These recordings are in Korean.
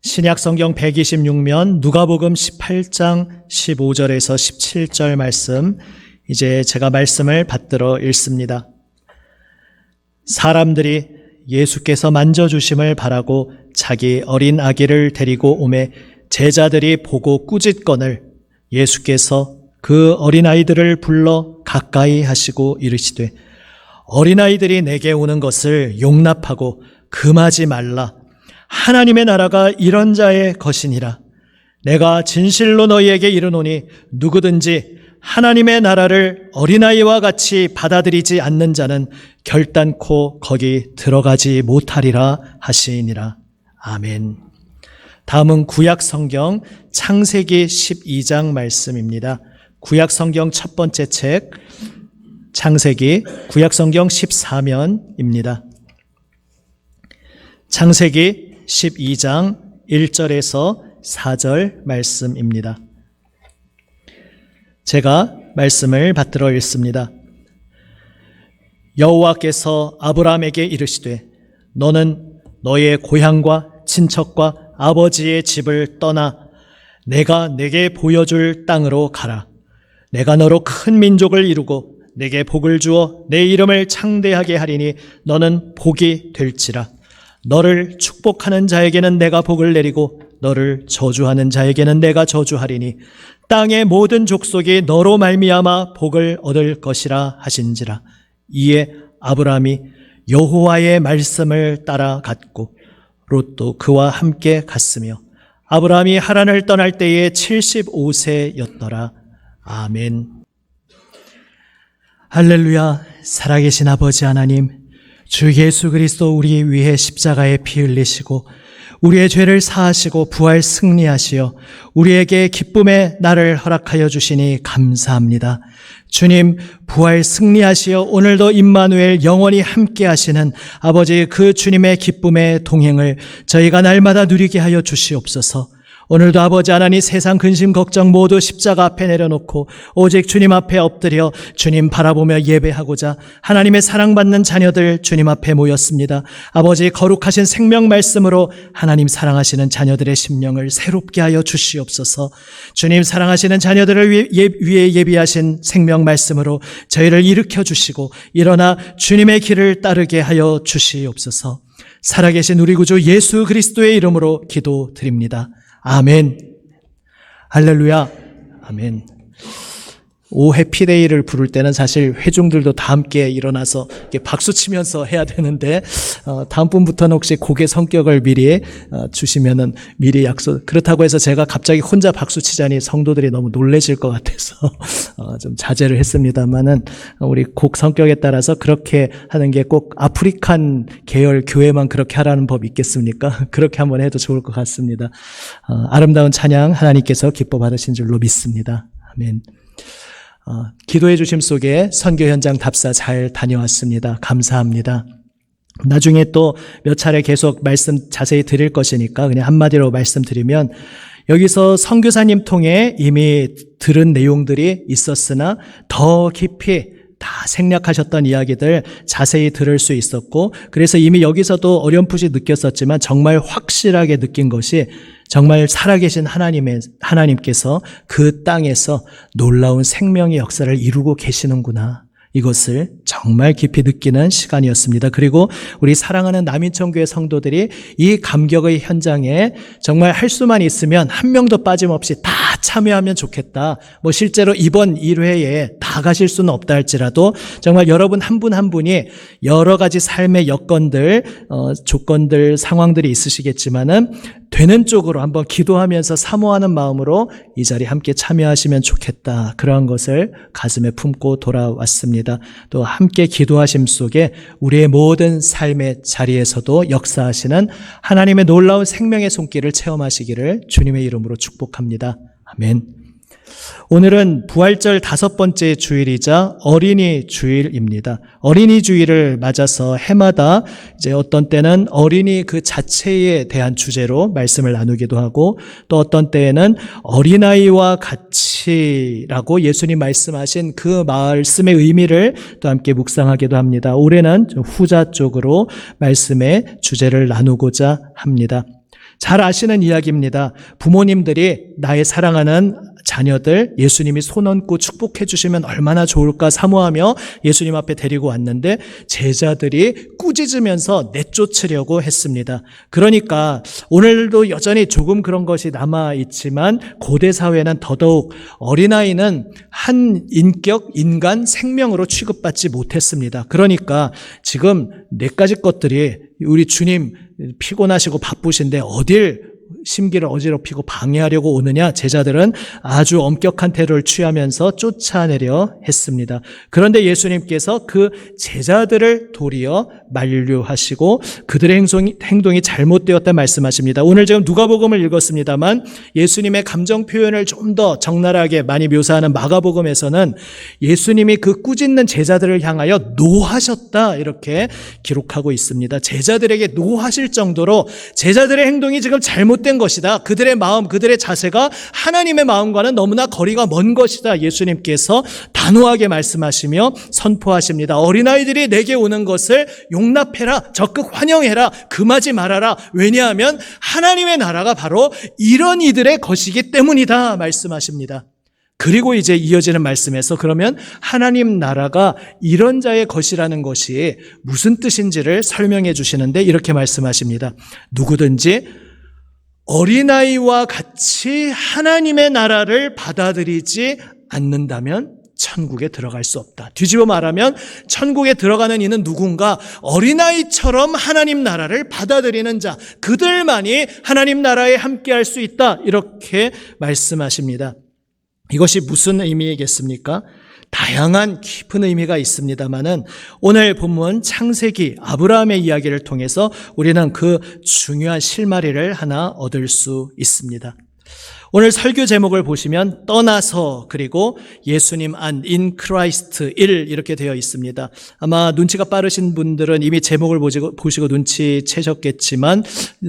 신약 성경 126면 누가복음 18장 15절에서 17절 말씀, 이제 제가 말씀을 받들어 읽습니다. 사람들이 예수께서 만져주심을 바라고 자기 어린 아기를 데리고 오매 제자들이 보고 꾸짖거늘 예수께서 그 어린아이들을 불러 가까이 하시고 이르시되 어린아이들이 내게 오는 것을 용납하고 금하지 말라. 하나님의 나라가 이런 자의 것이니라. 내가 진실로 너희에게 이르노니 누구든지 하나님의 나라를 어린아이와 같이 받아들이지 않는 자는 결단코 거기 들어가지 못하리라 하시니라. 아멘. 다음은 구약 성경 창세기 12장 말씀입니다. 구약 성경 첫 번째 책 창세기 구약 성경 14면입니다. 창세기 12장 1절에서 4절 말씀입니다. 제가 말씀을 받들어 읽습니다. 여호와께서 아브라함에게 이르시되 너는 너의 고향과 친척과 아버지의 집을 떠나 내가 내게 보여줄 땅으로 가라. 내가 너로 큰 민족을 이루고 내게 복을 주어 내 이름을 창대하게 하리니 너는 복이 될지라. 너를 축복하는 자에게는 내가 복을 내리고 너를 저주하는 자에게는 내가 저주하리니 땅의 모든 족속이 너로 말미암아 복을 얻을 것이라 하신지라. 이에 아브라함이 여호와의 말씀을 따라갔고 롯도 그와 함께 갔으며 아브라함이 하란을 떠날 때에 75세였더라. 아멘. 할렐루야. 살아계신 아버지 하나님, 주 예수 그리스도 우리 위해 십자가에 피 흘리시고 우리의 죄를 사하시고 부활 승리하시어 우리에게 기쁨의 날을 허락하여 주시니 감사합니다. 주님, 부활 승리하시어 오늘도 임마누엘 영원히 함께 하시는 아버지 그 주님의 기쁨의 동행을 저희가 날마다 누리게 하여 주시옵소서. 오늘도 아버지 하나님 세상 근심 걱정 모두 십자가 앞에 내려놓고 오직 주님 앞에 엎드려 주님 바라보며 예배하고자 하나님의 사랑받는 자녀들 주님 앞에 모였습니다. 아버지 거룩하신 생명 말씀으로 하나님 사랑하시는 자녀들의 심령을 새롭게 하여 주시옵소서. 주님 사랑하시는 자녀들을 위해 예비하신 생명 말씀으로 저희를 일으켜 주시고 일어나 주님의 길을 따르게 하여 주시옵소서. 살아계신 우리 구주 예수 그리스도의 이름으로 기도드립니다. 아멘. 할렐루야. 아멘. 오 해피데이를 부를 때는 사실 회중들도 다 함께 일어나서 이렇게 박수 치면서 해야 되는데 다음 분부터는 혹시 곡의 성격을 미리 주시면은 미리 약속. 그렇다고 해서 제가 갑자기 혼자 박수 치자니 성도들이 너무 놀라실 것 같아서 좀 자제를 했습니다만은 우리 곡 성격에 따라서 그렇게 하는 게 꼭 아프리칸 계열 교회만 그렇게 하라는 법 있겠습니까? 그렇게 한번 해도 좋을 것 같습니다. 아름다운 찬양 하나님께서 기뻐 받으신 줄로 믿습니다. 아멘. 기도해 주심 속에 선교 현장 답사 잘 다녀왔습니다. 감사합니다. 나중에 또 몇 차례 계속 말씀 자세히 드릴 것이니까 그냥 한마디로 말씀드리면 여기서 선교사님 통해 이미 들은 내용들이 있었으나 더 깊이 다 생략하셨던 이야기들 자세히 들을 수 있었고 그래서 이미 여기서도 어렴풋이 느꼈었지만 정말 확실하게 느낀 것이 정말 살아계신 하나님께서 그 땅에서 놀라운 생명의 역사를 이루고 계시는구나. 이것을 정말 깊이 느끼는 시간이었습니다. 그리고 우리 사랑하는 남인천교회 성도들이 이 감격의 현장에 정말 할 수만 있으면 한 명도 빠짐없이 다 참여하면 좋겠다. 실제로 이번 1회에 다 가실 수는 없다 할지라도 정말 여러분 한 분 한 분이 여러 가지 삶의 여건들, 조건들, 상황들이 있으시겠지만은 되는 쪽으로 한번 기도하면서 사모하는 마음으로 이 자리에 함께 참여하시면 좋겠다. 그러한 것을 가슴에 품고 돌아왔습니다. 또 함께 기도하심 속에 우리의 모든 삶의 자리에서도 역사하시는 하나님의 놀라운 생명의 손길을 체험하시기를 주님의 이름으로 축복합니다. 아멘. 오늘은 부활절 5번째 주일이자 어린이 주일입니다. 어린이 주일을 맞아서 해마다 이제 어떤 때는 어린이 그 자체에 대한 주제로 말씀을 나누기도 하고 또 어떤 때에는 어린아이와 같이라고 예수님 말씀하신 그 말씀의 의미를 또 함께 묵상하기도 합니다. 올해는 좀 후자 쪽으로 말씀의 주제를 나누고자 합니다. 잘 아시는 이야기입니다. 부모님들이 나의 사랑하는 자녀들 예수님이 손 얹고 축복해 주시면 얼마나 좋을까 사모하며 예수님 앞에 데리고 왔는데 제자들이 꾸짖으면서 내쫓으려고 했습니다. 그러니까 오늘도 여전히 조금 그런 것이 남아있지만 고대 사회는 더더욱 어린아이는 한 인격, 인간, 생명으로 취급받지 못했습니다. 그러니까 지금 네 가지 것들이 우리 주님 피곤하시고 바쁘신데 어딜 심기를 어지럽히고 방해하려고 오느냐? 제자들은 아주 엄격한 태도를 취하면서 쫓아내려 했습니다. 그런데 예수님께서 그 제자들을 도리어 만류하시고 그들의 행동이 잘못되었다 말씀하십니다. 오늘 지금 누가복음을 읽었습니다만 예수님의 감정 표현을 좀 더 적나라하게 많이 묘사하는 마가복음에서는 예수님이 그 꾸짖는 제자들을 향하여 노하셨다 이렇게 기록하고 있습니다. 제자들에게 노하실 정도로 제자들의 행동이 지금 잘못된 것이다. 그들의 마음, 그들의 자세가 하나님의 마음과는 너무나 거리가 먼 것이다. 예수님께서 단호하게 말씀하시며 선포하십니다. 어린아이들이 내게 오는 것을 용납해라. 적극 환영해라. 금하지 말아라. 왜냐하면 하나님의 나라가 바로 이런 이들의 것이기 때문이다. 말씀하십니다. 그리고 이제 이어지는 말씀에서 그러면 하나님 나라가 이런 자의 것이라는 것이 무슨 뜻인지를 설명해 주시는데 이렇게 말씀하십니다. 누구든지 어린아이와 같이 하나님의 나라를 받아들이지 않는다면 천국에 들어갈 수 없다. 뒤집어 말하면 천국에 들어가는 이는 누군가 어린아이처럼 하나님 나라를 받아들이는 자, 그들만이 하나님 나라에 함께할 수 있다. 이렇게 말씀하십니다. 이것이 무슨 의미겠습니까? 다양한 깊은 의미가 있습니다만은 오늘 본문 창세기 아브라함의 이야기를 통해서 우리는 그 중요한 실마리를 하나 얻을 수 있습니다. 오늘 설교 제목을 보시면 떠나서 그리고 예수님 안 in Christ 1 이렇게 되어 있습니다. 아마 눈치가 빠르신 분들은 이미 제목을 보시고 눈치채셨겠지만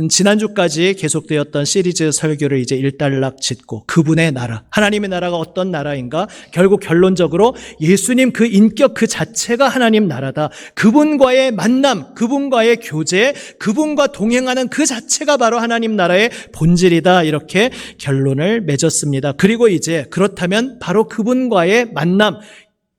지난주까지 계속되었던 시리즈 설교를 이제 일단락 짓고 그분의 나라, 하나님의 나라가 어떤 나라인가 결국 결론적으로 예수님 그 인격 그 자체가 하나님 나라다. 그분과의 만남, 그분과의 교제, 그분과 동행하는 그 자체가 바로 하나님 나라의 본질이다. 이렇게 결론을 맺었습니다. 그리고 이제 그렇다면 바로 그분과의 만남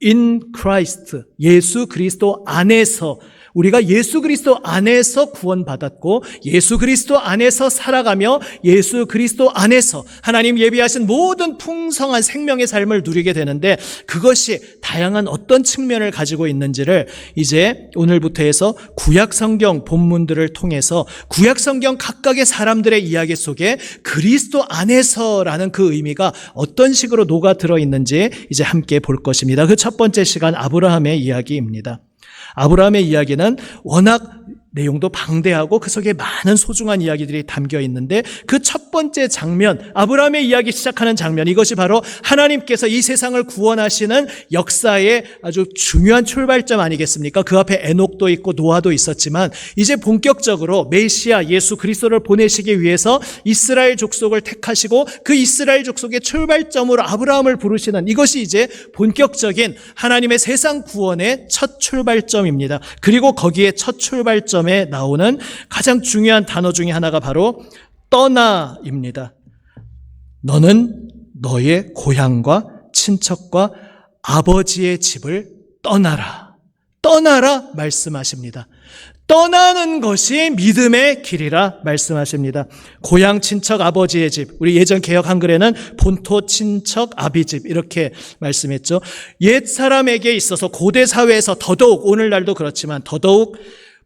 in Christ, 예수 그리스도 안에서 우리가 예수 그리스도 안에서 구원받았고 예수 그리스도 안에서 살아가며 예수 그리스도 안에서 하나님 예비하신 모든 풍성한 생명의 삶을 누리게 되는데 그것이 다양한 어떤 측면을 가지고 있는지를 이제 오늘부터 해서 구약성경 본문들을 통해서 구약성경 각각의 사람들의 이야기 속에 그리스도 안에서라는 그 의미가 어떤 식으로 녹아들어 있는지 이제 함께 볼 것입니다. 그 첫 번째 시간 아브라함의 이야기입니다. 아브라함의 이야기는 워낙 내용도 방대하고 그 속에 많은 소중한 이야기들이 담겨 있는데 그 첫 번째 장면, 아브라함의 이야기 시작하는 장면, 이것이 바로 하나님께서 이 세상을 구원하시는 역사의 아주 중요한 출발점 아니겠습니까? 그 앞에 에녹도 있고 노아도 있었지만 이제 본격적으로 메시아 예수 그리스도를 보내시기 위해서 이스라엘 족속을 택하시고 그 이스라엘 족속의 출발점으로 아브라함을 부르시는 이것이 이제 본격적인 하나님의 세상 구원의 첫 출발점입니다. 그리고 거기에 첫 출발점에 나오는 가장 중요한 단어 중에 하나가 바로 떠나입니다. 너는 너의 고향과 친척과 아버지의 집을 떠나라. 떠나라 말씀하십니다. 떠나는 것이 믿음의 길이라 말씀하십니다. 고향, 친척, 아버지의 집. 우리 예전 개역 한글에는 본토, 친척, 아비집 이렇게 말씀했죠. 옛 사람에게 있어서 고대 사회에서 더더욱 오늘날도 그렇지만 더더욱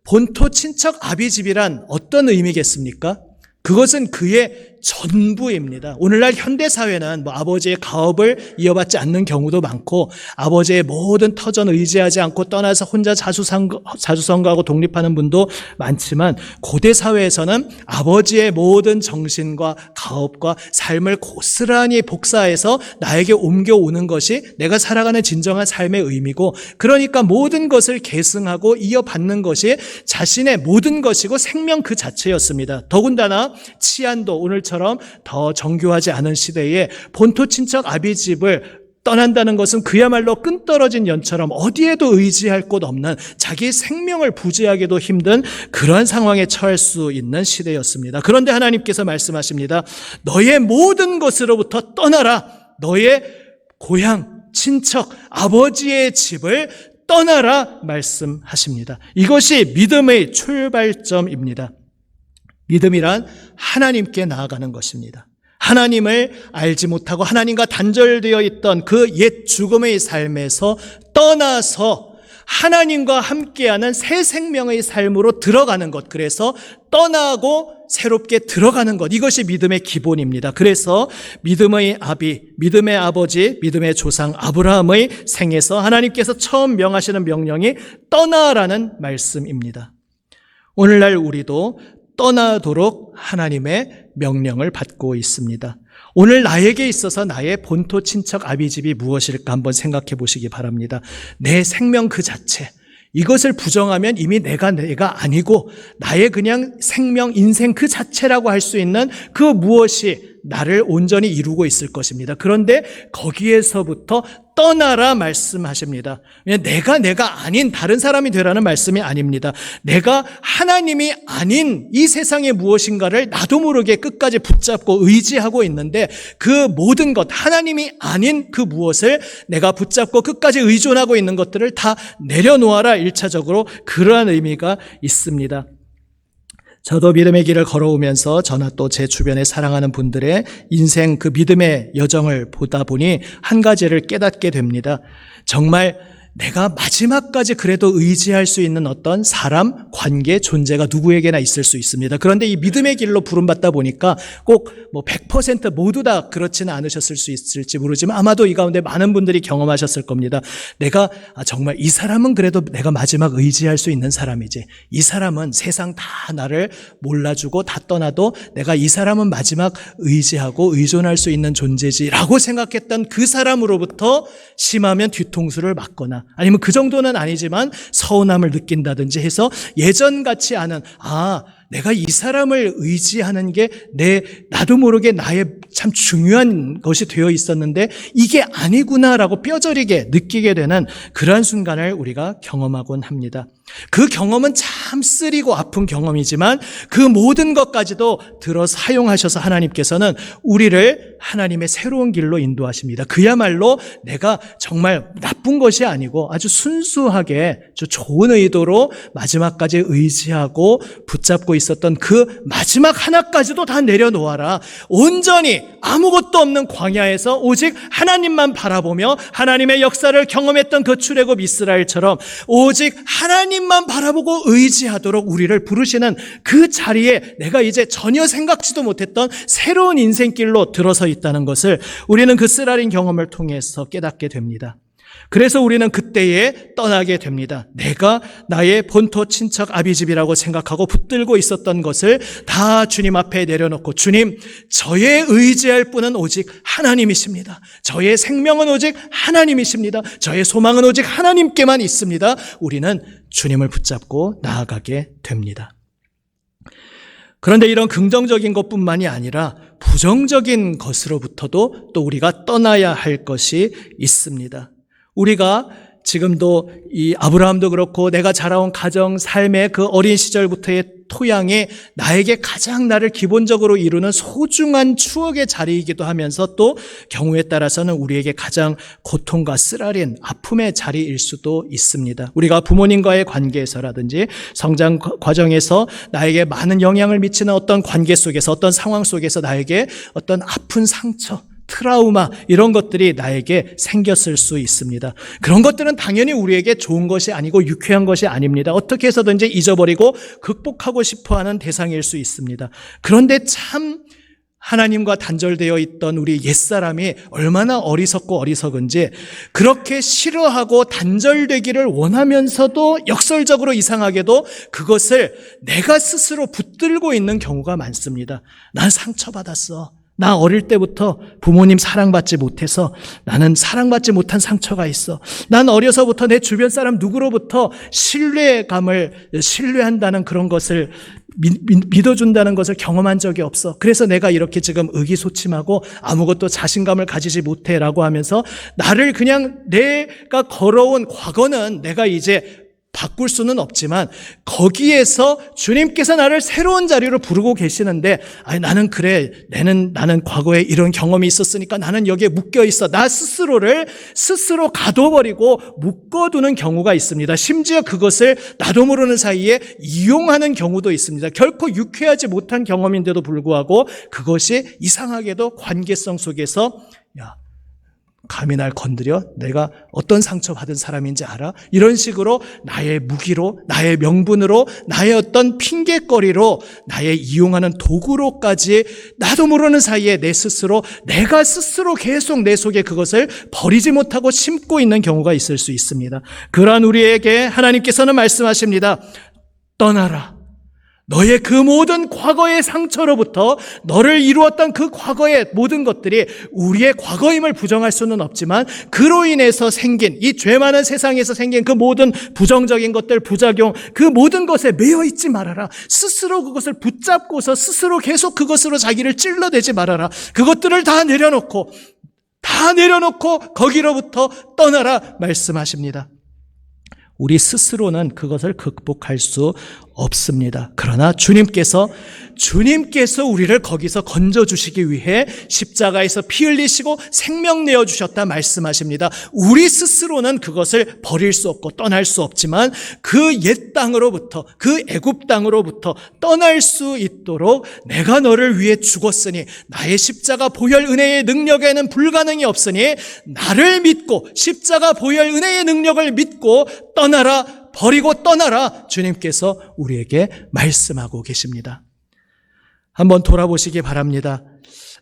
본토, 친척, 아비집이란 어떤 의미겠습니까? 그것은 그의 전부입니다. 오늘날 현대사회는 아버지의 가업을 이어받지 않는 경우도 많고 아버지의 모든 터전 의지하지 않고 떠나서 혼자 자수성가하고 독립하는 분도 많지만 고대 사회에서는 아버지의 모든 정신과 가업과 삶을 고스란히 복사해서 나에게 옮겨오는 것이 내가 살아가는 진정한 삶의 의미고 그러니까 모든 것을 계승하고 이어받는 것이 자신의 모든 것이고 생명 그 자체였습니다. 더군다나 치안도 오늘처럼 더 정교하지 않은 시대에 본토 친척 아비집을 떠난다는 것은 그야말로 끈떨어진 연처럼 어디에도 의지할 곳 없는, 자기 생명을 부지하기도 힘든 그러한 상황에 처할 수 있는 시대였습니다. 그런데 하나님께서 말씀하십니다. 너의 모든 것으로부터 떠나라. 너의 고향, 친척, 아버지의 집을 떠나라 말씀하십니다. 이것이 믿음의 출발점입니다. 믿음이란 하나님께 나아가는 것입니다. 하나님을 알지 못하고 하나님과 단절되어 있던 그 옛 죽음의 삶에서 떠나서 하나님과 함께하는 새 생명의 삶으로 들어가는 것, 그래서 떠나고 새롭게 들어가는 것, 이것이 믿음의 기본입니다. 그래서 믿음의 아버지, 믿음의 조상 아브라함의 생에서 하나님께서 처음 명하시는 명령이 떠나라는 말씀입니다. 오늘날 우리도 떠나도록 하나님의 명령을 받고 있습니다. 오늘 나에게 있어서 나의 본토 친척 아비집이 무엇일까 한번 생각해 보시기 바랍니다. 내 생명 그 자체, 이것을 부정하면 이미 내가 아니고 나의 그냥 생명, 인생 그 자체라고 할 수 있는 그 무엇이 나를 온전히 이루고 있을 것입니다. 그런데 거기에서부터 떠나라 말씀하십니다. 내가 아닌 다른 사람이 되라는 말씀이 아닙니다. 내가 하나님이 아닌 이 세상의 무엇인가를 나도 모르게 끝까지 붙잡고 의지하고 있는데, 그 모든 것, 하나님이 아닌 그 무엇을 내가 붙잡고 끝까지 의존하고 있는 것들을 다 내려놓아라, 1차적으로 그러한 의미가 있습니다. 저도 믿음의 길을 걸어오면서 저나 또 제 주변에 사랑하는 분들의 인생 그 믿음의 여정을 보다 보니 한 가지를 깨닫게 됩니다. 정말 내가 마지막까지 그래도 의지할 수 있는 어떤 사람, 관계, 존재가 누구에게나 있을 수 있습니다. 그런데 이 믿음의 길로 부름받다 보니까 꼭 100% 모두 다 그렇지는 않으셨을 수 있을지 모르지만 아마도 이 가운데 많은 분들이 경험하셨을 겁니다. 내가 정말 이 사람은 그래도 내가 마지막 의지할 수 있는 사람이지, 이 사람은 세상 다 나를 몰라주고 다 떠나도 내가 이 사람은 마지막 의지하고 의존할 수 있는 존재지라고 생각했던 그 사람으로부터 심하면 뒤통수를 맞거나, 아니면 그 정도는 아니지만 서운함을 느낀다든지 해서 예전 같지 않은, 내가 이 사람을 의지하는 게 나도 모르게 나의 참 중요한 것이 되어 있었는데 이게 아니구나라고 뼈저리게 느끼게 되는 그러한 순간을 우리가 경험하곤 합니다. 그 경험은 참 쓰리고 아픈 경험이지만 그 모든 것까지도 들어 사용하셔서 하나님께서는 우리를 하나님의 새로운 길로 인도하십니다. 그야말로 내가 정말 나쁜 것이 아니고 아주 순수하게 아주 좋은 의도로 마지막까지 의지하고 붙잡고 있었던 그 마지막 하나까지도 다 내려놓아라. 온전히 아무것도 없는 광야에서 오직 하나님만 바라보며 하나님의 역사를 경험했던 그 출애굽 이스라엘처럼 오직 하나님만 바라보고 의지하도록 우리를 부르시는 그 자리에 내가 이제 전혀 생각지도 못했던 새로운 인생길로 들어서 있다는 것을 우리는 그 쓰라린 경험을 통해서 깨닫게 됩니다. 그래서 우리는 그때에 떠나게 됩니다. 내가 나의 본토 친척 아비집이라고 생각하고 붙들고 있었던 것을 다 주님 앞에 내려놓고, 주님, 저의 의지할 분은 오직 하나님이십니다. 저의 생명은 오직 하나님이십니다. 저의 소망은 오직 하나님께만 있습니다. 우리는 주님을 붙잡고 나아가게 됩니다. 그런데 이런 긍정적인 것뿐만이 아니라 부정적인 것으로부터도 또 우리가 떠나야 할 것이 있습니다. 우리가 지금도 이 아브라함도 그렇고 내가 자라온 가정, 삶의 그 어린 시절부터의 토양이 나에게 가장 나를 기본적으로 이루는 소중한 추억의 자리이기도 하면서 또 경우에 따라서는 우리에게 가장 고통과 쓰라린 아픔의 자리일 수도 있습니다. 우리가 부모님과의 관계에서라든지 성장 과정에서 나에게 많은 영향을 미치는 어떤 관계 속에서, 어떤 상황 속에서 나에게 어떤 아픈 상처, 트라우마, 이런 것들이 나에게 생겼을 수 있습니다. 그런 것들은 당연히 우리에게 좋은 것이 아니고 유쾌한 것이 아닙니다. 어떻게 해서든지 잊어버리고 극복하고 싶어하는 대상일 수 있습니다. 그런데 참 하나님과 단절되어 있던 우리 옛사람이 얼마나 어리석고 어리석은지, 그렇게 싫어하고 단절되기를 원하면서도 역설적으로 이상하게도 그것을 내가 스스로 붙들고 있는 경우가 많습니다. 난 상처받았어. 나 어릴 때부터 부모님 사랑받지 못해서 나는 사랑받지 못한 상처가 있어. 난 어려서부터 내 주변 사람 누구로부터 신뢰한다는 그런 것을 믿어준다는 것을 경험한 적이 없어. 그래서 내가 이렇게 지금 의기소침하고 아무것도 자신감을 가지지 못해라고 하면서 나를 그냥 내가 걸어온 과거는 내가 이제 바꿀 수는 없지만 거기에서 주님께서 나를 새로운 자리로 부르고 계시는데 나는 그래 나는 과거에 이런 경험이 있었으니까 나는 여기에 묶여 있어. 나 스스로를 스스로 가둬버리고 묶어두는 경우가 있습니다. 심지어 그것을 나도 모르는 사이에 이용하는 경우도 있습니다. 결코 유쾌하지 못한 경험인데도 불구하고 그것이 이상하게도 관계성 속에서 감히 날 건드려? 내가 어떤 상처받은 사람인지 알아? 이런 식으로 나의 무기로, 나의 명분으로, 나의 어떤 핑계거리로, 나의 이용하는 도구로까지 나도 모르는 사이에 내가 스스로 계속 내 속에 그것을 버리지 못하고 심고 있는 경우가 있을 수 있습니다. 그러한 우리에게 하나님께서는 말씀하십니다. 떠나라. 너의 그 모든 과거의 상처로부터 너를 이루었던 그 과거의 모든 것들이 우리의 과거임을 부정할 수는 없지만 그로 인해서 생긴 이 죄 많은 세상에서 생긴 그 모든 부정적인 것들, 부작용, 그 모든 것에 매여 있지 말아라. 스스로 그것을 붙잡고서 스스로 계속 그것으로 자기를 찔러대지 말아라. 그것들을 다 내려놓고 거기로부터 떠나라 말씀하십니다. 우리 스스로는 그것을 극복할 수 없습니다. 그러나 주님께서 우리를 거기서 건져주시기 위해 십자가에서 피 흘리시고 생명 내어주셨다 말씀하십니다. 우리 스스로는 그것을 버릴 수 없고 떠날 수 없지만 그 옛 땅으로부터, 그 애굽 땅으로부터 떠날 수 있도록 내가 너를 위해 죽었으니 나의 십자가 보혈 은혜의 능력에는 불가능이 없으니 나를 믿고 십자가 보혈 은혜의 능력을 믿고 버리고 떠나라 주님께서 우리에게 말씀하고 계십니다. 한번 돌아보시기 바랍니다.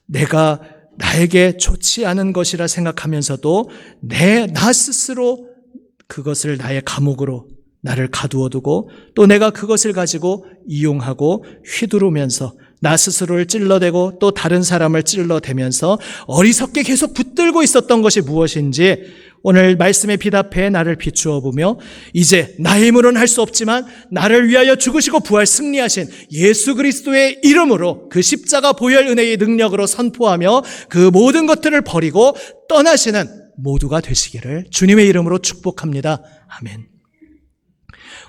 내가 나에게 좋지 않은 것이라 생각하면서도 나 스스로 그것을 나의 감옥으로 나를 가두어두고 또 내가 그것을 가지고 이용하고 휘두르면서 나 스스로를 찔러대고 또 다른 사람을 찔러대면서 어리석게 계속 붙들고 있었던 것이 무엇인지 오늘 말씀에 비답해 나를 비추어 보며 이제 나의 힘으로는 할 수 없지만 나를 위하여 죽으시고 부활 승리하신 예수 그리스도의 이름으로 그 십자가 보혈 은혜의 능력으로 선포하며 그 모든 것들을 버리고 떠나시는 모두가 되시기를 주님의 이름으로 축복합니다. 아멘.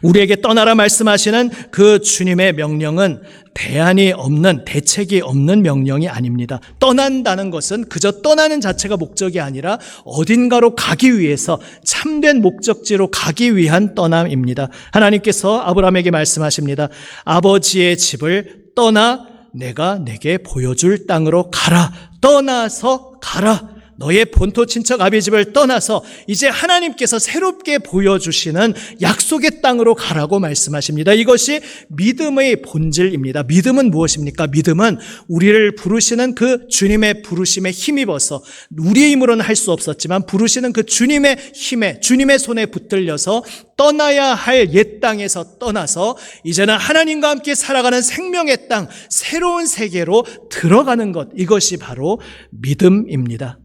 우리에게 떠나라 말씀하시는 그 주님의 명령은 대책이 없는 명령이 아닙니다. 떠난다는 것은 그저 떠나는 자체가 목적이 아니라 어딘가로 가기 위해서 참된 목적지로 가기 위한 떠남입니다. 하나님께서 아브라함에게 말씀하십니다. 아버지의 집을 떠나 내가 내게 보여줄 땅으로 가라. 떠나서 가라. 너의 본토 친척 아비 집을 떠나서 이제 하나님께서 새롭게 보여주시는 약속의 땅으로 가라고 말씀하십니다. 이것이 믿음의 본질입니다. 믿음은 무엇입니까? 믿음은 우리를 부르시는 그 주님의 부르심에 힘입어서 우리의 힘으로는 할 수 없었지만 부르시는 그 주님의 힘에 주님의 손에 붙들려서 떠나야 할 옛 땅에서 떠나서 이제는 하나님과 함께 살아가는 생명의 땅, 새로운 세계로 들어가는 것, 이것이 바로 믿음입니다.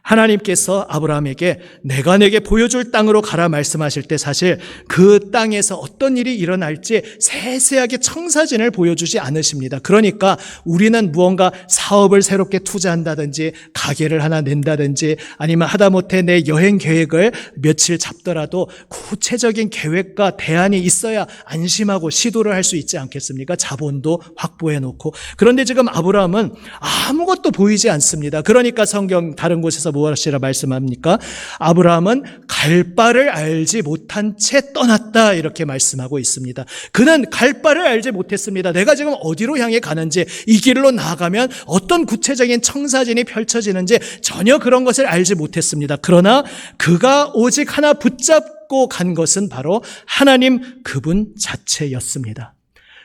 하나님께서 아브라함에게 내가 내게 보여줄 땅으로 가라 말씀하실 때 사실 그 땅에서 어떤 일이 일어날지 세세하게 청사진을 보여주지 않으십니다. 그러니까 우리는 무언가 사업을 새롭게 투자한다든지 가게를 하나 낸다든지 아니면 하다못해 내 여행 계획을 며칠 잡더라도 구체적인 계획과 대안이 있어야 안심하고 시도를 할 수 있지 않겠습니까? 자본도 확보해 놓고. 그런데 지금 아브라함은 아무것도 보이지 않습니다. 그러니까 성경 다른 곳에서 무엇이라 말씀합니까? 아브라함은 갈 바를 알지 못한 채 떠났다 이렇게 말씀하고 있습니다. 그는 갈 바를 알지 못했습니다. 내가 지금 어디로 향해 가는지, 이 길로 나아가면 어떤 구체적인 청사진이 펼쳐지는지 전혀 그런 것을 알지 못했습니다. 그러나 그가 오직 하나 붙잡고 간 것은 바로 하나님 그분 자체였습니다.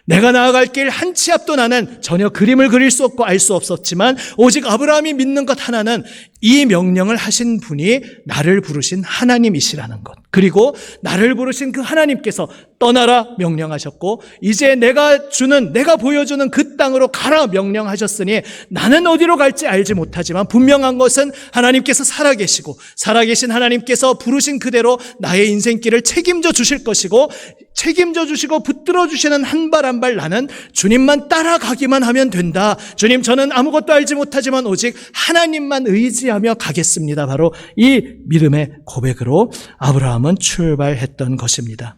내가 나아갈 길 한 치 앞도 나는 전혀 그림을 그릴 수 없고 알 수 없었지만 오직 아브라함이 믿는 것 하나는 이 명령을 하신 분이 나를 부르신 하나님이시라는 것, 그리고 나를 부르신 그 하나님께서 떠나라 명령하셨고 이제 내가 보여주는 그 땅으로 가라 명령하셨으니 나는 어디로 갈지 알지 못하지만 분명한 것은 하나님께서 살아계신 하나님께서 부르신 그대로 나의 인생길을 책임져 주실 것이고 책임져 주시고 붙들어 주시는 한 발 한 발 나는 주님만 따라가기만 하면 된다. 주님, 저는 아무것도 알지 못하지만 오직 하나님만 의지하며 가겠습니다. 바로 이 믿음의 고백으로 아브라함은 출발했던 것입니다.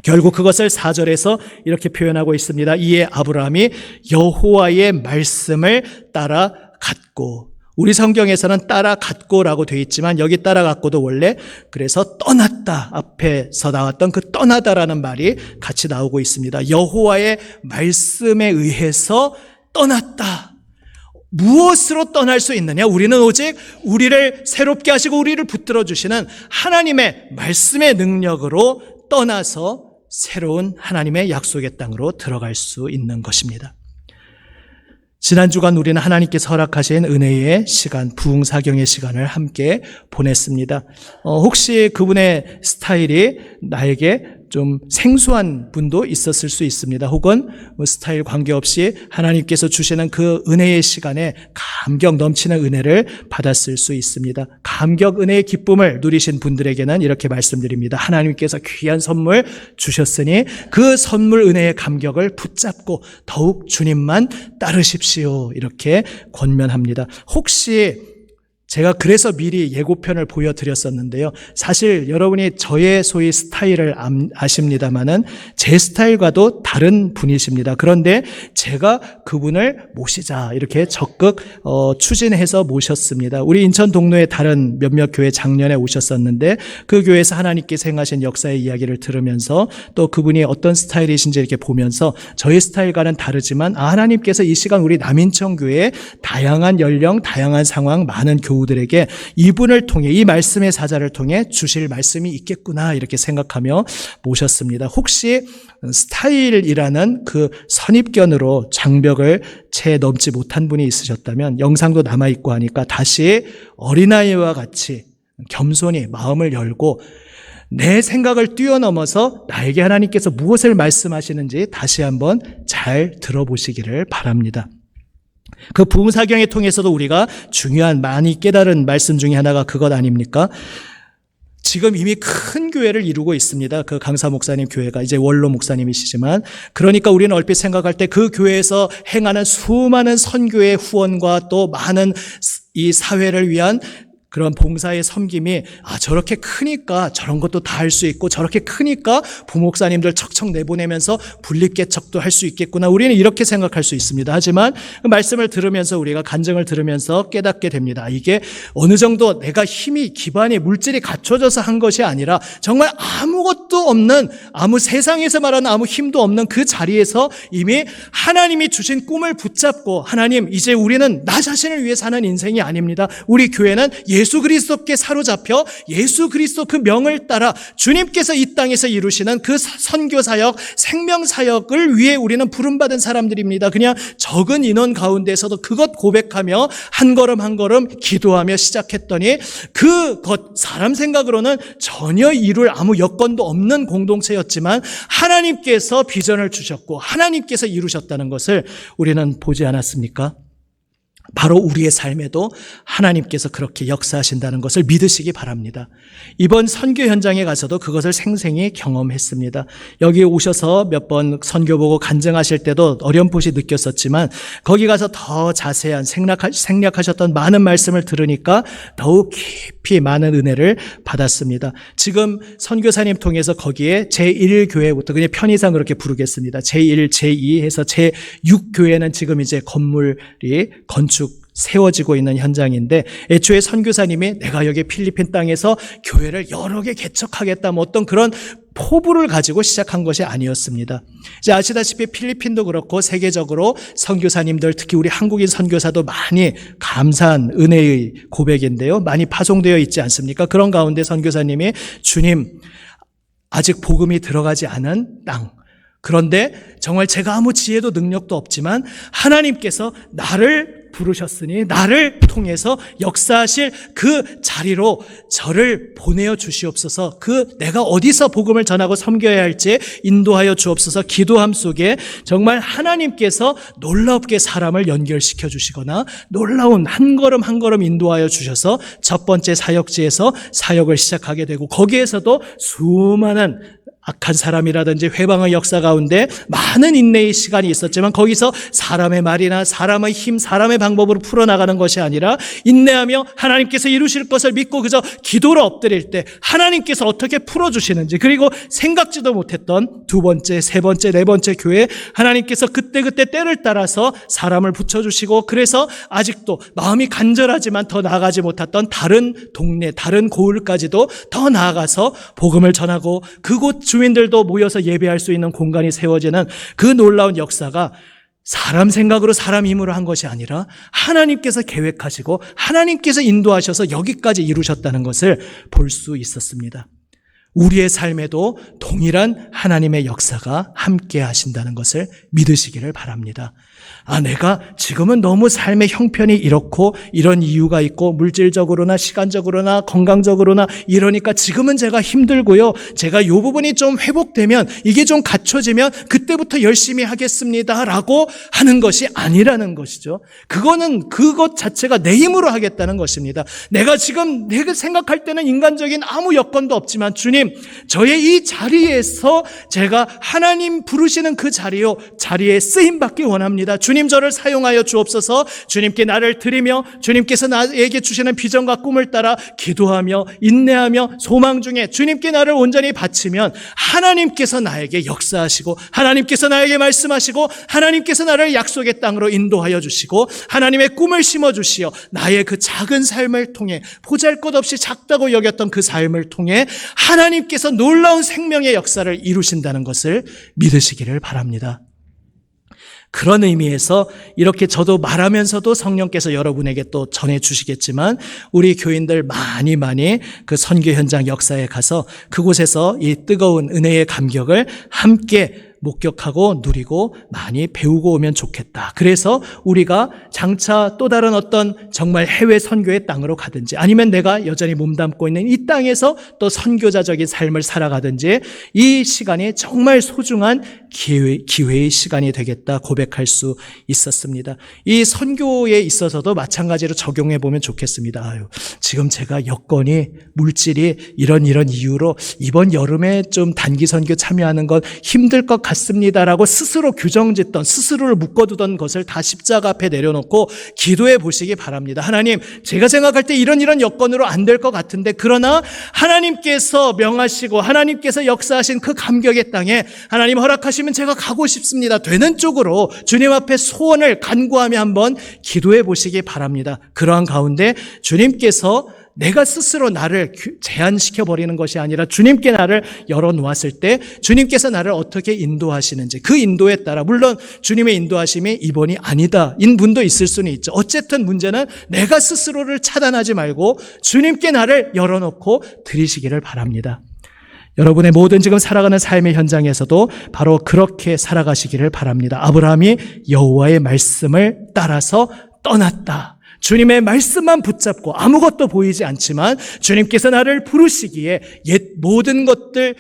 결국 그것을 4절에서 이렇게 표현하고 있습니다. 이에 아브라함이 여호와의 말씀을 따라갔고, 우리 성경에서는 따라갔고라고 되어 있지만 여기 따라갔고도 원래 그래서 떠났다, 앞에서 나왔던 그 떠나다라는 말이 같이 나오고 있습니다. 여호와의 말씀에 의해서 떠났다. 무엇으로 떠날 수 있느냐? 우리는 오직 우리를 새롭게 하시고 우리를 붙들어 주시는 하나님의 말씀의 능력으로 떠나서 새로운 하나님의 약속의 땅으로 들어갈 수 있는 것입니다. 지난 주간 우리는 하나님께서 허락하신 은혜의 시간, 부흥사경의 시간을 함께 보냈습니다. 혹시 그분의 스타일이 나에게 좀 생소한 분도 있었을 수 있습니다. 혹은 스타일 관계없이 하나님께서 주시는 그 은혜의 시간에 감격 넘치는 은혜를 받았을 수 있습니다. 감격 은혜의 기쁨을 누리신 분들에게는 이렇게 말씀드립니다. 하나님께서 귀한 선물 주셨으니 그 선물 은혜의 감격을 붙잡고 더욱 주님만 따르십시오. 이렇게 권면합니다. 혹시 제가 그래서 미리 예고편을 보여드렸었는데요. 사실 여러분이 저의 소위 스타일을 아십니다마는 제 스타일과도 다른 분이십니다. 그런데 제가 그분을 모시자 이렇게 적극 추진해서 모셨습니다. 우리 인천 동로의 다른 몇몇 교회 작년에 오셨었는데 그 교회에서 하나님께서 행하신 역사의 이야기를 들으면서 또 그분이 어떤 스타일이신지 이렇게 보면서 저희 스타일과는 다르지만 하나님께서 이 시간 우리 남인천 교회에 다양한 연령, 다양한 상황, 많은 교우들에게 이분을 통해 이 말씀의 사자를 통해 주실 말씀이 있겠구나 이렇게 생각하며 모셨습니다. 혹시 스타일이라는 그 선입견으로 장벽을 채 넘지 못한 분이 있으셨다면 영상도 남아있고 하니까 다시 어린아이와 같이 겸손히 마음을 열고 내 생각을 뛰어넘어서 나에게 하나님께서 무엇을 말씀하시는지 다시 한번 잘 들어보시기를 바랍니다. 그 부흥사경을 통해서도 우리가 중요한 많이 깨달은 말씀 중에 하나가 그것 아닙니까? 지금 이미 큰 교회를 이루고 있습니다. 그 강사 목사님 교회가 이제 원로 목사님이시지만 그러니까 우리는 얼핏 생각할 때 그 교회에서 행하는 수많은 선교의 후원과 또 많은 이 사회를 위한 그런 봉사의 섬김이 저렇게 크니까 저런 것도 다 할 수 있고 저렇게 크니까 부목사님들 척척 내보내면서 분립개척도 할 수 있겠구나. 우리는 이렇게 생각할 수 있습니다. 하지만 그 말씀을 들으면서 우리가 간증을 들으면서 깨닫게 됩니다. 이게 어느 정도 내가 힘이 기반이 물질이 갖춰져서 한 것이 아니라 정말 아무것도 없는 세상에서 말하는 아무 힘도 없는 그 자리에서 이미 하나님이 주신 꿈을 붙잡고 하나님 이제 우리는 나 자신을 위해 사는 인생이 아닙니다. 우리 교회는 예수 그리스도께 사로잡혀 예수 그리스도 그 명을 따라 주님께서 이 땅에서 이루시는 그 선교사역, 생명사역을 위해 우리는 부름받은 사람들입니다. 그냥 적은 인원 가운데서도 그것 고백하며 한 걸음 한 걸음 기도하며 시작했더니 그것 사람 생각으로는 전혀 이룰 아무 여건도 없는 공동체였지만 하나님께서 비전을 주셨고 하나님께서 이루셨다는 것을 우리는 보지 않았습니까? 바로 우리의 삶에도 하나님께서 그렇게 역사하신다는 것을 믿으시기 바랍니다. 이번 선교 현장에 가서도 그것을 생생히 경험했습니다. 여기 오셔서 몇 번 선교 보고 간증하실 때도 어렴풋이 느꼈었지만 거기 가서 더 자세한 생략하셨던 많은 말씀을 들으니까 더욱 깊이 많은 은혜를 받았습니다. 지금 선교사님 통해서 거기에 제1교회부터 그냥 편의상 그렇게 부르겠습니다. 제1, 제2 해서 제6교회는 지금 이제 건물이 건축 세워지고 있는 현장인데 애초에 선교사님이 내가 여기 필리핀 땅에서 교회를 여러 개 개척하겠다 어떤 그런 포부를 가지고 시작한 것이 아니었습니다. 이제 아시다시피 필리핀도 그렇고 세계적으로 선교사님들 특히 우리 한국인 선교사도 많이 감사한 은혜의 고백인데요. 많이 파송되어 있지 않습니까? 그런 가운데 선교사님이 주님 아직 복음이 들어가지 않은 땅 그런데 정말 제가 아무 지혜도 능력도 없지만 하나님께서 나를 부르셨으니 나를 통해서 역사하실 그 자리로 저를 보내어 주시옵소서. 내가 어디서 복음을 전하고 섬겨야 할지 인도하여 주옵소서. 기도함 속에 정말 하나님께서 놀랍게 사람을 연결시켜 주시거나 놀라운 한 걸음 한 걸음 인도하여 주셔서 첫 번째 사역지에서 사역을 시작하게 되고, 거기에서도 수많은 악한 사람이라든지 회방의 역사 가운데 많은 인내의 시간이 있었지만, 거기서 사람의 말이나 사람의 힘, 사람의 방법으로 풀어나가는 것이 아니라 인내하며 하나님께서 이루실 것을 믿고 그저 기도로 엎드릴 때 하나님께서 어떻게 풀어주시는지, 그리고 생각지도 못했던 두 번째, 세 번째, 네 번째 교회, 하나님께서 그때그때 때를 따라서 사람을 붙여주시고, 그래서 아직도 마음이 간절하지만 더 나아가지 못했던 다른 동네, 다른 고을까지도 더 나아가서 복음을 전하고 그곳 주민들도 모여서 예배할 수 있는 공간이 세워지는 그 놀라운 역사가 사람 생각으로 사람 힘으로 한 것이 아니라 하나님께서 계획하시고 하나님께서 인도하셔서 여기까지 이루셨다는 것을 볼 수 있었습니다. 우리의 삶에도 동일한 하나님의 역사가 함께 하신다는 것을 믿으시기를 바랍니다. 내가 지금은 너무 삶의 형편이 이렇고 이런 이유가 있고 물질적으로나 시간적으로나 건강적으로나 이러니까 지금은 제가 힘들고요, 제가 이 부분이 좀 회복되면, 이게 좀 갖춰지면 그때부터 열심히 하겠습니다 라고 하는 것이 아니라는 것이죠. 그것 자체가 내 힘으로 하겠다는 것입니다. 내가 생각할 때는 인간적인 아무 여건도 없지만, 주님, 저의 이 자리에서 제가 하나님 부르시는 그 자리에 쓰임받기 원합니다. 주님, 저를 사용하여 주옵소서. 주님께 나를 드리며 주님께서 나에게 주시는 비전과 꿈을 따라 기도하며 인내하며 소망 중에 주님께 나를 온전히 바치면 하나님께서 나에게 역사하시고 하나님께서 나에게 말씀하시고 하나님께서 나를 약속의 땅으로 인도하여 주시고 하나님의 꿈을 심어주시어 나의 그 작은 삶을 통해, 보잘것없이 작다고 여겼던 그 삶을 통해 하나님께서 놀라운 생명의 역사를 이루신다는 것을 믿으시기를 바랍니다. 그런 의미에서 이렇게 저도 말하면서도 성령께서 여러분에게 또 전해주시겠지만, 우리 교인들 많이 그 선교 현장 역사에 가서 그곳에서 이 뜨거운 은혜의 감격을 함께 목격하고 누리고 많이 배우고 오면 좋겠다. 그래서 우리가 장차 또 다른 어떤 정말 해외 선교의 땅으로 가든지, 아니면 내가 여전히 몸담고 있는 이 땅에서 또 선교자적인 삶을 살아가든지, 이 시간이 정말 소중한 기회의 시간이 되겠다 고백할 수 있었습니다. 이 선교에 있어서도 마찬가지로 적용해 보면 좋겠습니다. 지금 제가 여건이, 물질이 이런 이유로 이번 여름에 좀 단기 선교 참여하는 건 힘들 것 같습니다라고 스스로 규정짓던, 스스로를 묶어두던 것을 다 십자가 앞에 내려놓고 기도해 보시기 바랍니다. 하나님, 제가 생각할 때 이런 여건으로 안 될 것 같은데, 그러나 하나님께서 명하시고 하나님께서 역사하신 그 감격의 땅에 하나님 허락하시면 제가 가고 싶습니다. 되는 쪽으로 주님 앞에 소원을 간구하며 한번 기도해 보시기 바랍니다. 그러한 가운데 주님께서 내가 스스로 나를 제한시켜 버리는 것이 아니라 주님께 나를 열어놓았을 때 주님께서 나를 어떻게 인도하시는지, 그 인도에 따라, 물론 주님의 인도하심이 이번이 아니다 인 분도 있을 수는 있죠. 어쨌든 문제는 내가 스스로를 차단하지 말고 주님께 나를 열어놓고 드리시기를 바랍니다. 여러분의 모든 지금 살아가는 삶의 현장에서도 바로 그렇게 살아가시기를 바랍니다. 아브라함이 여호와의 말씀을 따라서 떠났다. 주님의 말씀만 붙잡고 아무것도 보이지 않지만 주님께서 나를 부르시기에 옛 모든 것들,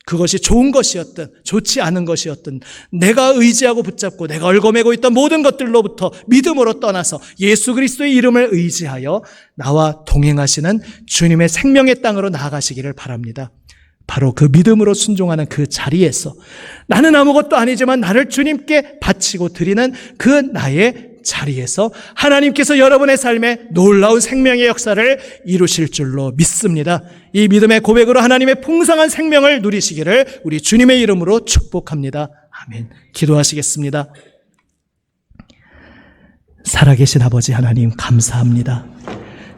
그것이 좋은 것이었든 좋지 않은 것이었든 내가 의지하고 붙잡고 내가 얽어매고 있던 모든 것들로부터 믿음으로 떠나서 예수 그리스도의 이름을 의지하여 나와 동행하시는 주님의 생명의 땅으로 나아가시기를 바랍니다. 바로 그 믿음으로 순종하는 그 자리에서 나는 아무것도 아니지만 나를 주님께 바치고 드리는 그 나의 자리에서 하나님께서 여러분의 삶에 놀라운 생명의 역사를 이루실 줄로 믿습니다. 이 믿음의 고백으로 하나님의 풍성한 생명을 누리시기를 우리 주님의 이름으로 축복합니다. 아멘. 기도하시겠습니다. 살아계신 아버지 하나님, 감사합니다.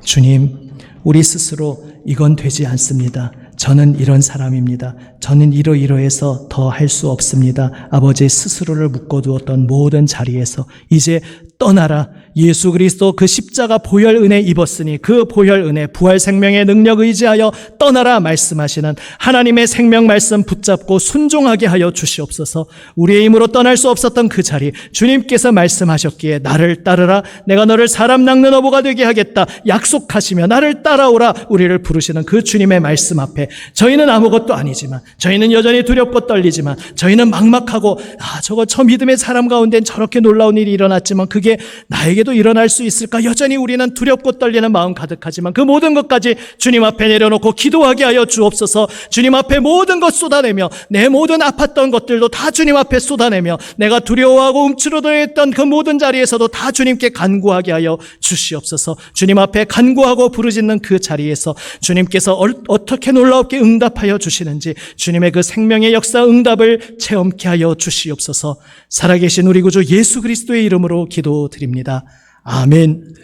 주님, 우리 스스로 이건 되지 않습니다. 저는 이런 사람입니다. 저는 이러이러해서 더 할 수 없습니다. 아버지, 스스로를 묶어두었던 모든 자리에서 이제 떠나라. 예수 그리스도 그 십자가 보혈 은혜 입었으니 그 보혈 은혜 부활 생명의 능력 의지하여 떠나라 말씀하시는 하나님의 생명 말씀 붙잡고 순종하게 하여 주시옵소서. 우리의 힘으로 떠날 수 없었던 그 자리 주님께서 말씀하셨기에 나를 따르라 내가 너를 사람 낚는 어부가 되게 하겠다 약속하시며 나를 따라오라 우리를 부르시는 그 주님의 말씀 앞에 저희는 아무것도 아니지만 저희는 여전히 두렵고 떨리지만 저희는 막막하고 저거 저 믿음의 사람 가운데는 저렇게 놀라운 일이 일어났지만 그게 나에게도 일어날 수 있을까? 여전히 우리는 두렵고 떨리는 마음 가득하지만 그 모든 것까지 주님 앞에 내려놓고 기도하게 하여 주옵소서. 주님 앞에 모든 것 쏟아내며 내 모든 아팠던 것들도 다 주님 앞에 쏟아내며 내가 두려워하고 움츠러들었던 그 모든 자리에서도 다 주님께 간구하게 하여 주시옵소서. 주님 앞에 간구하고 부르짖는 그 자리에서 주님께서 어떻게 놀랍게 응답하여 주시는지 주님의 그 생명의 역사 응답을 체험케 하여 주시옵소서. 살아계신 우리 구주 예수 그리스도의 이름으로 기도드립니다. 아멘.